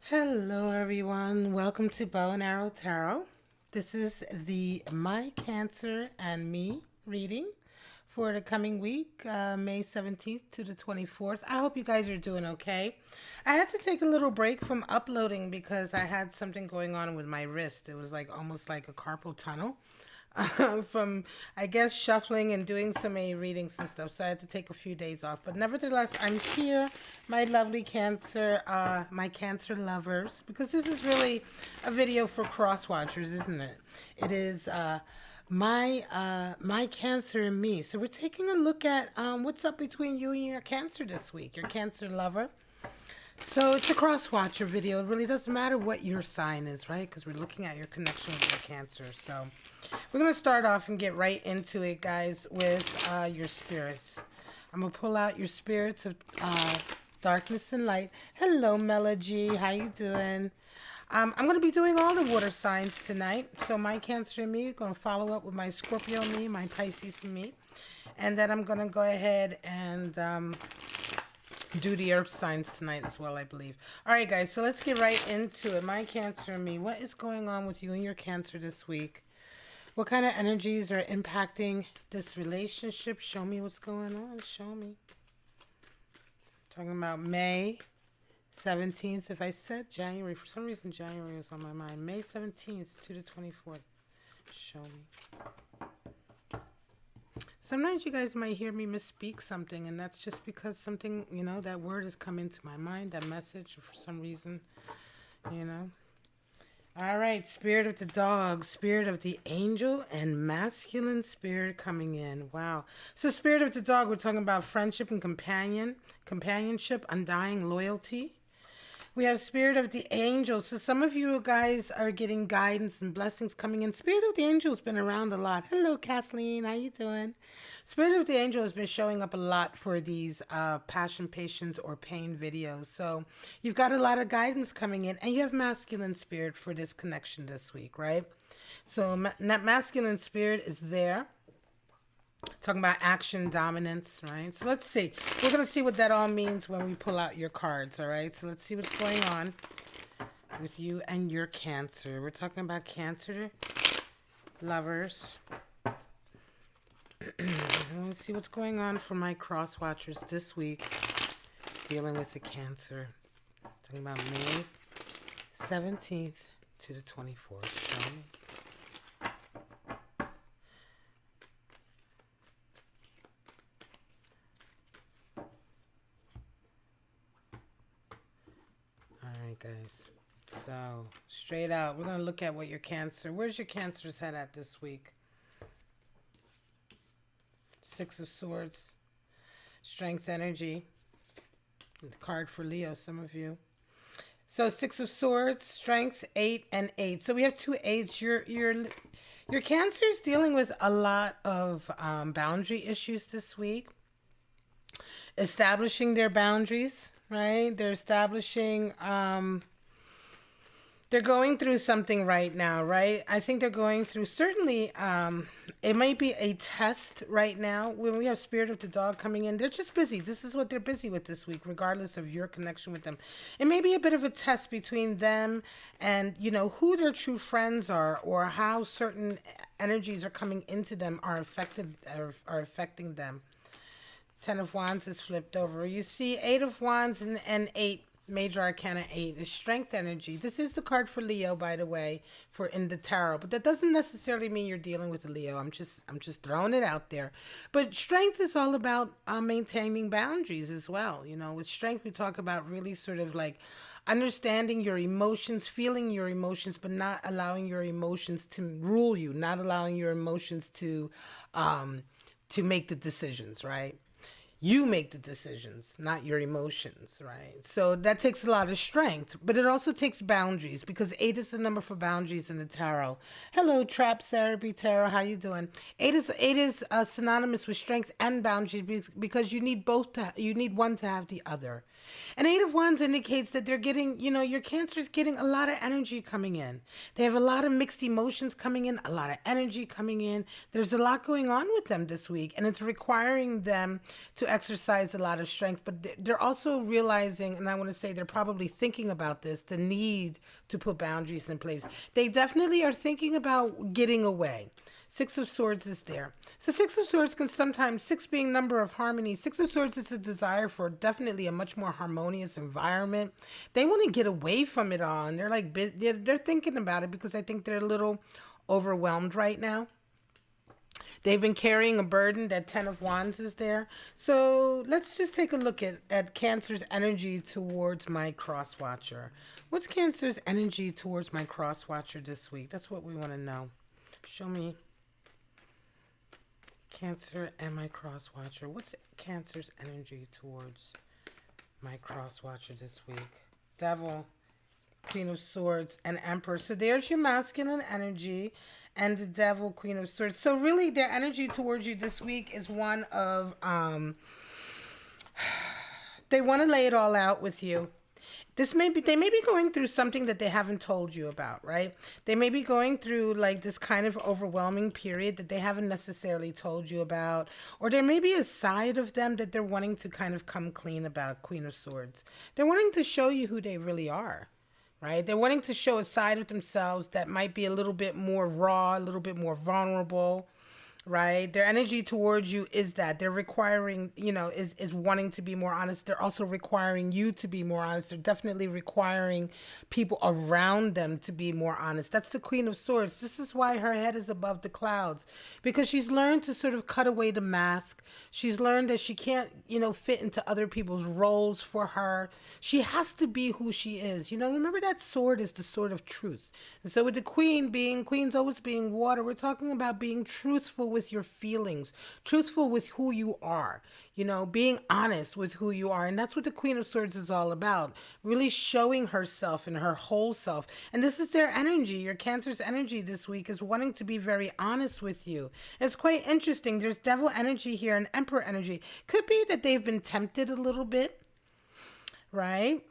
Hello, everyone. Welcome to Bow and Arrow Tarot. This is the My Cancer and Me reading for the coming week, May 17th to the 24th. I hope you guys are doing okay. I had to take a little break from uploading because I had something going on with my wrist. It was like almost like a carpal tunnel. From, I guess, shuffling and doing so many readings and stuff. So I had to take a few days off. But nevertheless, I'm here, my lovely Cancer, my Cancer lovers, because this is really a video for cross watchers, isn't it? It is my Cancer and me. So we're taking a look at what's up between you and your Cancer this week, your Cancer lover. So it's a cross watcher video. It really doesn't matter what your sign is, right? Because we're looking at your connection with your Cancer. So we're going to start off and get right into it, guys, with your spirits. I'm going to pull out your spirits of darkness and light. Hello, Melody. How you doing? I'm going to be doing all the water signs tonight. So my Cancer and me are going to follow up with my Scorpio and me, my Pisces and me. And then I'm going to go ahead and do the earth signs tonight as well, I believe. All right, guys, so let's get right into it. My Cancer and me. What is going on with you and your Cancer this week? What kind of energies are impacting this relationship? Show me what's going on. Show me. Talking about May 17th. If I said January, for some reason January was on my mind. May 17th to the 24th. Show me. Sometimes you guys might hear me misspeak something, and that's just because something, you know, that word has come into my mind, that message, for some reason, you know. All right, spirit of the dog, spirit of the angel, and masculine spirit coming in. Wow. So spirit of the dog, we're talking about friendship and companionship, undying loyalty. We have spirit of the angel. So some of you guys are getting guidance and blessings coming in. Spirit of the angel has been around a lot. Hello, Kathleen. How you doing? Spirit of the angel has been showing up a lot for these passion, patience, or pain videos. So you've got a lot of guidance coming in. And you have masculine spirit for this connection this week, right? So that masculine spirit is there. Talking about action, dominance, right? So let's see. We're going to see what that all means when we pull out your cards, all right? So let's see what's going on with you and your Cancer. We're talking about Cancer lovers. Let's see what's going on for my cross watchers this week dealing with the Cancer. Talking about May 17th to the 24th. Show me. Guys, so straight out, we're going to look at what your Cancer, where's your Cancer's head at this week? Six of Swords, strength, energy, the card for Leo, some of you. So Six of Swords, strength, 8 and 8. So we have two eights. Your Cancer is dealing with a lot of boundary issues this week, establishing their boundaries. Right? They're establishing, they're going through something right now, right? I think they're going through, certainly, it might be a test right now. When we have spirit of the dog coming in, they're just busy. This is what they're busy with this week, regardless of your connection with them. It may be a bit of a test between them and, you know, who their true friends are, or how certain energies are coming into them are affecting them. 10 of Wands is flipped over. You see 8 of Wands and 8, Major Arcana 8 is strength energy. This is the card for Leo, by the way, for in the tarot. But that doesn't necessarily mean you're dealing with a Leo. I'm just throwing it out there. But strength is all about maintaining boundaries as well. You know, with strength, we talk about really sort of like understanding your emotions, feeling your emotions, but not allowing your emotions to rule you, not allowing your emotions to make the decisions, right? You make the decisions, not your emotions, right? So that takes a lot of strength, but it also takes boundaries, because 8 is the number for boundaries in the tarot. Hello, Trap Therapy Tarot. How you doing? 8 is synonymous with strength and boundaries, because you need both you need one to have the other. And 8 of Wands indicates that they're getting, you know, your Cancer is getting a lot of energy coming in. They have a lot of mixed emotions coming in, a lot of energy coming in. There's a lot going on with them this week, and it's requiring them to exercise a lot of strength, but they're also realizing, and I want to say they're probably thinking about this, the need to put boundaries in place. They definitely are thinking about getting away. Six of Swords is there. So Six of Swords can sometimes, six being number of harmony, Six of Swords is a desire for definitely a much more harmonious environment. They want to get away from it all. And they're like, they're thinking about it because I think they're a little overwhelmed right now. They've been carrying a burden. That Ten of Wands is there. So let's just take a look at Cancer's energy towards my cross watcher. What's Cancer's energy towards my cross watcher this week? That's what we want to know. Show me Cancer and my cross watcher. What's Cancer's energy towards my cross watcher this week? Devil, Queen of Swords, and Emperor. So there's your masculine energy and the Devil, Queen of Swords. So really their energy towards you this week is one of they want to lay it all out with you. They may be going through something that they haven't told you about, right? They may be going through like this kind of overwhelming period that they haven't necessarily told you about, or there may be a side of them that they're wanting to kind of come clean about. Queen of Swords. They're wanting to show you who they really are, right? They're wanting to show a side of themselves that might be a little bit more raw, a little bit more vulnerable, right? Their energy towards you is that they're requiring, is wanting to be more honest. They're also requiring you to be more honest. They're definitely requiring people around them to be more honest. That's the Queen of Swords. This is why her head is above the clouds, because she's learned to sort of cut away the mask. She's learned that she can't, fit into other people's roles for her. She has to be who she is. Remember that sword is the sword of truth. And so with the queens always being water, we're talking about being truthful with your feelings, truthful with who you are, being honest with who you are. And that's what the Queen of Swords is all about, really showing herself and her whole self. And this is their energy. Your Cancer's energy this week is wanting to be very honest with you. It's quite interesting. There's Devil energy here and Emperor energy. Could be that they've been tempted a little bit, right?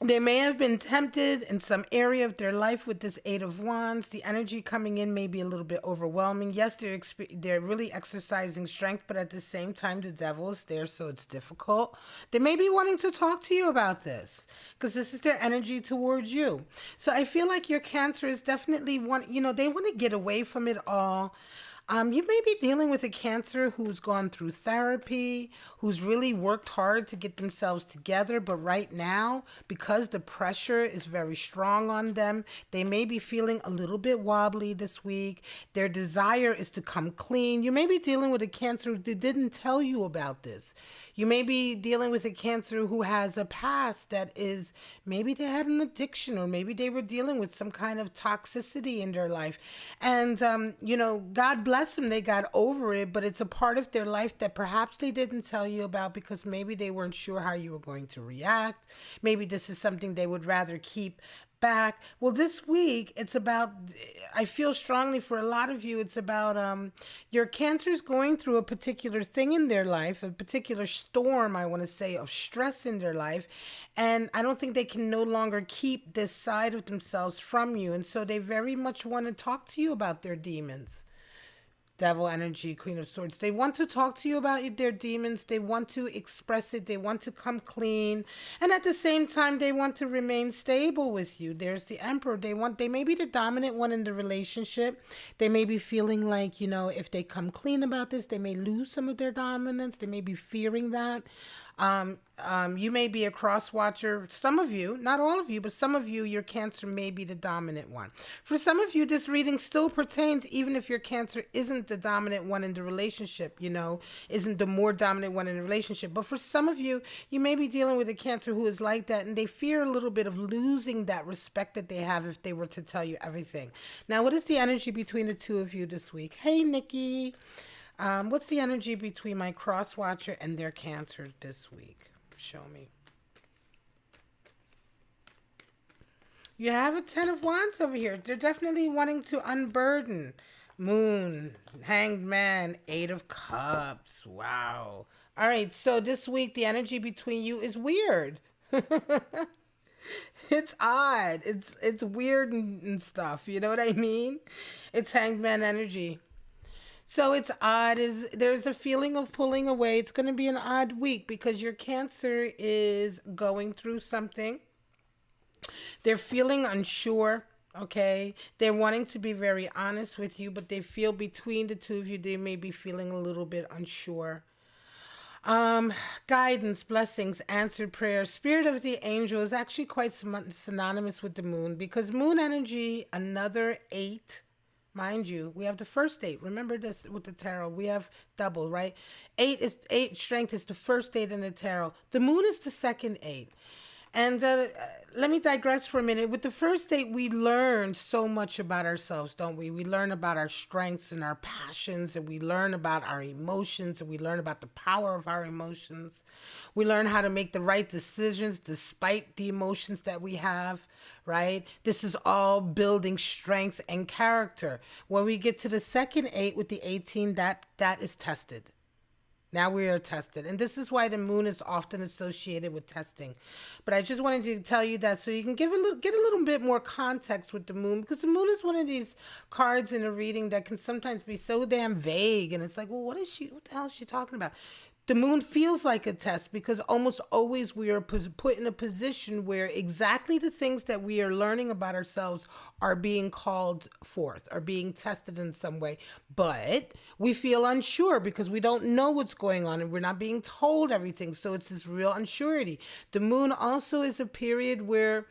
They may have been tempted in some area of their life with this Eight of Wands. The energy coming in may be a little bit overwhelming. Yes, they're really exercising strength, but at the same time, the Devil is there, so it's difficult. They may be wanting to talk to you about this because this is their energy towards you. So I feel like your Cancer is definitely they want to get away from it all. You may be dealing with a Cancer who's gone through therapy, who's really worked hard to get themselves together. But right now, because the pressure is very strong on them, they may be feeling a little bit wobbly this week. Their desire is to come clean. You may be dealing with a Cancer who didn't tell you about this. You may be dealing with a Cancer who has a past that is, maybe they had an addiction, or maybe they were dealing with some kind of toxicity in their life. And, God bless them, they got over it, but it's a part of their life that perhaps they didn't tell you about because maybe they weren't sure how you were going to react. Maybe this is something they would rather keep back. Well, this week, it's about, I feel strongly for a lot of you, it's about your Cancer's going through a particular thing in their life, a particular storm, I want to say, of stress in their life. And I don't think they can no longer keep this side of themselves from you. And so they very much want to talk to you about their demons. Devil energy, Queen of Swords. They want to talk to you about their demons. They want to express it. They want to come clean. And at the same time, they want to remain stable with you. There's the Emperor. They may be the dominant one in the relationship. They may be feeling like, if they come clean about this, they may lose some of their dominance. They may be fearing that. You may be a cross watcher. Some of you, not all of you, but some of you, your Cancer may be the dominant one. For some of you, this reading still pertains even if your Cancer isn't the dominant one in the relationship, isn't the more dominant one in the relationship. But for some of you, you may be dealing with a Cancer who is like that, and they fear a little bit of losing that respect that they have if they were to tell you everything. Now, what is the energy between the two of you this week? Hey, Nikki. What's the energy between my cross watcher and their Cancer this week? Show me. You have a Ten of Wands over here. They're definitely wanting to unburden. Moon, Hanged Man, Eight of Cups. Wow. All right, so this week the energy between you is weird. It's odd. It's weird and stuff. You know what I mean? It's Hanged Man energy. So it's odd. Is there's a feeling of pulling away. It's going to be an odd week because your Cancer is going through something. They're feeling unsure. Okay, they're wanting to be very honest with you, but they feel between the two of you, they may be feeling a little bit unsure. Um, Guidance, blessings, answered prayers. Spirit of the angel is actually quite synonymous with the moon because moon energy, another eight. Mind you, we have the first eight. Remember this with the tarot. We have double, right? Eight strength is the first eight in the tarot. The moon is the second eight. And let me digress for a minute. With the first date, we learn so much about ourselves, don't we? We learn about our strengths and our passions, and we learn about our emotions, and we learn about the power of our emotions. We learn how to make the right decisions despite the emotions that we have, right? This is all building strength and character. When we get to the second eight with the 18, that is tested. Now we are tested. And this is why the moon is often associated with testing. But I just wanted to tell you that so you can get a little bit more context with the moon, because the moon is one of these cards in a reading that can sometimes be so damn vague. And it's like, well, what the hell is she talking about? The moon feels like a test because almost always we are put in a position where exactly the things that we are learning about ourselves are being called forth, are being tested in some way. But we feel unsure because we don't know what's going on and we're not being told everything. So it's this real unsurety. The moon also is a period where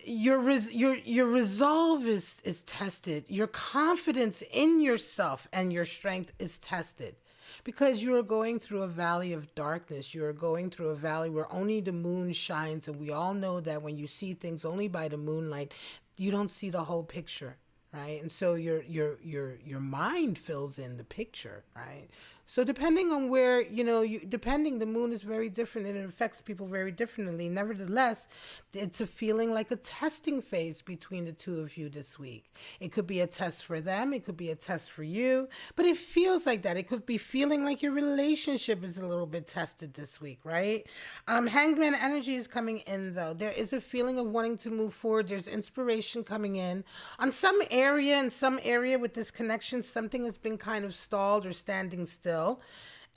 your resolve is tested. Your confidence in yourself and your strength is tested. Because you are going through a valley of darkness. You are going through a valley where only the moon shines. And we all know that when you see things only by the moonlight, you don't see the whole picture, right? And so your mind fills in the picture, right? So depending on where, the moon is very different and it affects people very differently. Nevertheless, it's a feeling like a testing phase between the two of you this week. It could be a test for them. It could be a test for you, but it feels like that. It could be feeling like your relationship is a little bit tested this week, right? Hanged Man energy is coming in though. There is a feeling of wanting to move forward. There's inspiration coming in. In some area with this connection, something has been kind of stalled or standing still.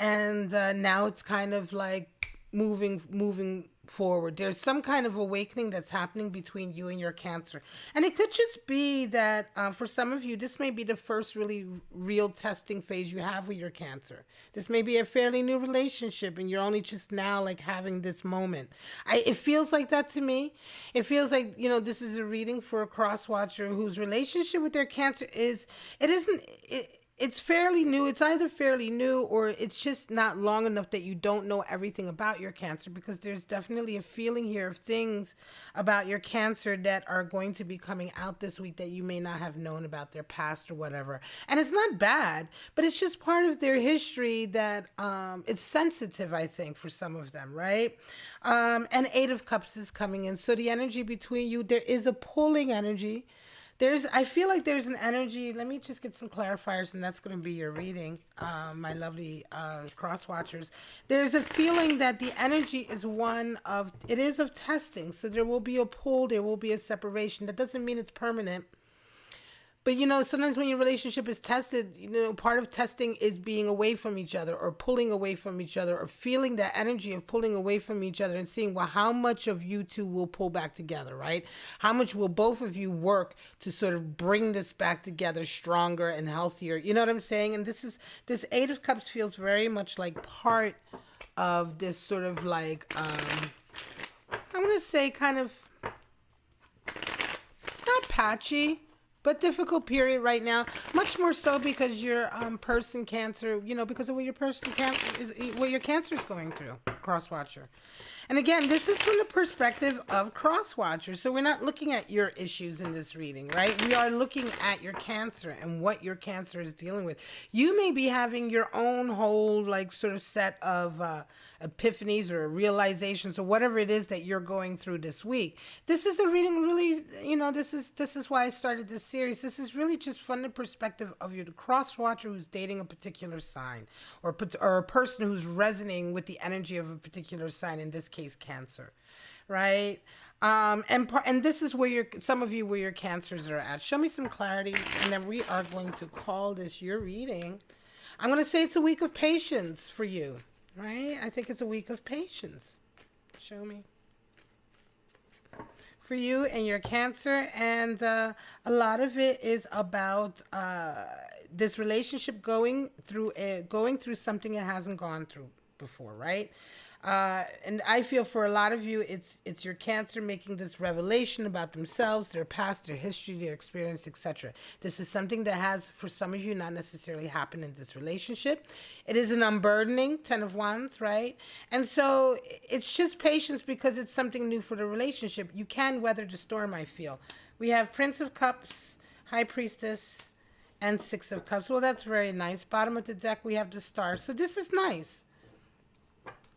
And now it's kind of like moving forward. There's some kind of awakening that's happening between you and your Cancer. And it could just be that for some of you, this may be the first really real testing phase you have with your Cancer. This may be a fairly new relationship and you're only just now like having this moment. It feels like that to me. It feels like, this is a reading for a cross watcher whose relationship with their Cancer it's fairly new. It's either fairly new or it's just not long enough that you don't know everything about your Cancer, because there's definitely a feeling here of things about your Cancer that are going to be coming out this week that you may not have known about their past or whatever. And it's not bad, but it's just part of their history that it's sensitive, I think, for some of them, right? And Eight of Cups is coming in. So the energy between you, there is a pulling energy. I feel like there's an energy. Let me just get some clarifiers, and that's going to be your reading, my lovely cross watchers. There's a feeling that the energy is of testing. So there will be a pull, there will be a separation. That doesn't mean it's permanent. But, sometimes when your relationship is tested, part of testing is being away from each other or pulling away from each other or feeling that energy of pulling away from each other and seeing, well, how much of you two will pull back together, right? How much will both of you work to sort of bring this back together stronger and healthier? You know what I'm saying? And this Eight of Cups feels very much like part of this sort of like, I'm going to say kind of not patchy, but difficult period right now, much more so because your person Cancer, because of what your Cancer is going through, cross watcher. And again, this is from the perspective of cross watchers. So we're not looking at your issues in this reading, right? We are looking at your Cancer and what your Cancer is dealing with. You may be having your own whole like sort of set of epiphanies or realizations or whatever it is that you're going through this week. This is a reading really, this is why I started this series. This is really just from the perspective of your cross watcher who's dating a particular sign or a person who's resonating with the energy of a particular sign, in this case Cancer, right? And this is where some of you where your cancers are at. Show me some clarity, and then we are going to call this your reading. I'm going to say it's a week of patience for you, right? I think it's a week of patience. Show me. For you and your cancer, and a lot of it is about this relationship going through something it hasn't gone through before, right? And I feel for a lot of you, it's your cancer making this revelation about themselves, their past, their history, their experience, etc. This is something that has, for some of you, not necessarily happened in this relationship. It is an unburdening, 10 of Wands, right? And so it's just patience because it's something new for the relationship. You can weather the storm, I feel. We have Prince of Cups, High Priestess, and Six of Cups. Well, that's very nice. Bottom of the deck, we have the Star. So this is nice.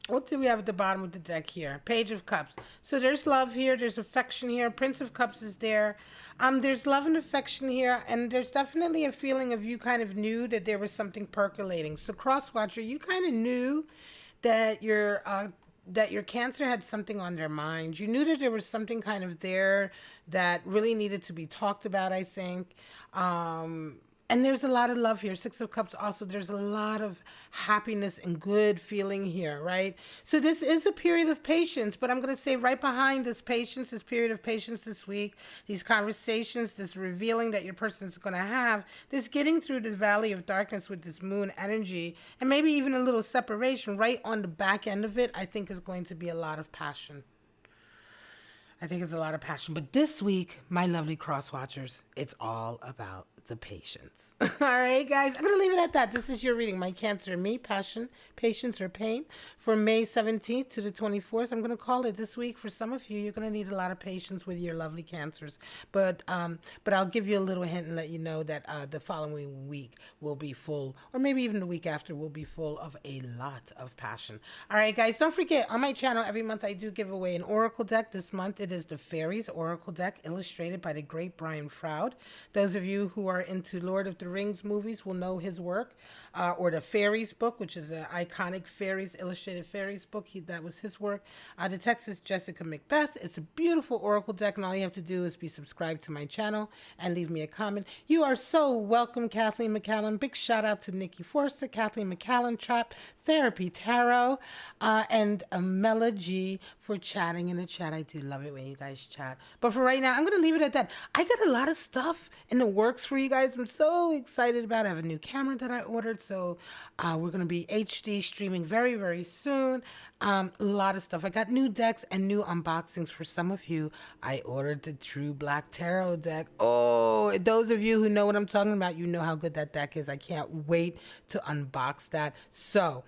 What do we have at the bottom of the deck here? Page of Cups. So there's love here. There's affection here. Prince of Cups is there. There's love and affection here. And there's definitely a feeling of you kind of knew that there was something percolating. So Crosswatcher, you kind of knew that your cancer had something on their mind. You knew that there was something kind of there that really needed to be talked about, I think. And there's a lot of love here. Six of Cups also, there's a lot of happiness and good feeling here, right? So this is a period of patience, but I'm going to say right behind this patience, this period of patience this week, these conversations, this revealing that your person is going to have, this getting through the valley of darkness with this moon energy, and maybe even a little separation right on the back end of it, I think is going to be a lot of passion. I think it's a lot of passion. But this week, my lovely cross watchers, it's all about the patience. All right, guys, I'm going to leave it at that. This is your reading, my Cancer and me, passion, patience, or pain, for May 17th to the 24th. I'm going to call it this week. For some of you, you're going to need a lot of patience with your lovely Cancers. But I'll give you a little hint and let you know that the following week will be full, or maybe even the week after will be full of a lot of passion. All right, guys, don't forget, on my channel, every month I do give away an oracle deck. This month it is the Fairies Oracle deck, illustrated by the great Brian Froud. Those of you who are into Lord of the Rings movies will know his work, or the Fairies book, which is an iconic fairies, illustrated fairies book. That was his work. The text is Jessica Macbeth. It's a beautiful oracle deck, and all you have to do is be subscribed to my channel and leave me a comment. You are so welcome, Kathleen McCallum. Big shout out to Nikki Forster, Kathleen McCallum, Trap Therapy Tarot, and Mela G for chatting in the chat. I do love it when you guys chat. But for right now, I'm going to leave it at that. I got a lot of stuff in the works for you guys. I'm so excited about it. I have a new camera that I ordered, so we're going to be HD streaming very, very soon. A lot of stuff. I got new decks and new unboxings for some of you. I ordered the True Black Tarot deck. Oh, those of you who know what I'm talking about, you know how good that deck is. I can't wait to unbox that. So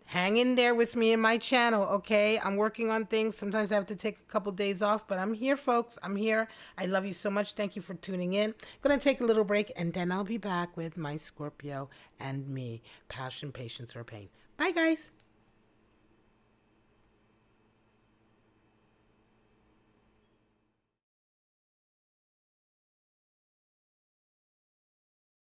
hang in there with me in my channel, okay? I'm working on things. Sometimes I have to take a couple days off, but I'm here, folks. I'm here. I love you so much. Thank you for tuning in. Going to take a little break, and then I'll be back with my Scorpio and me. Passion, patience, or pain. Bye, guys.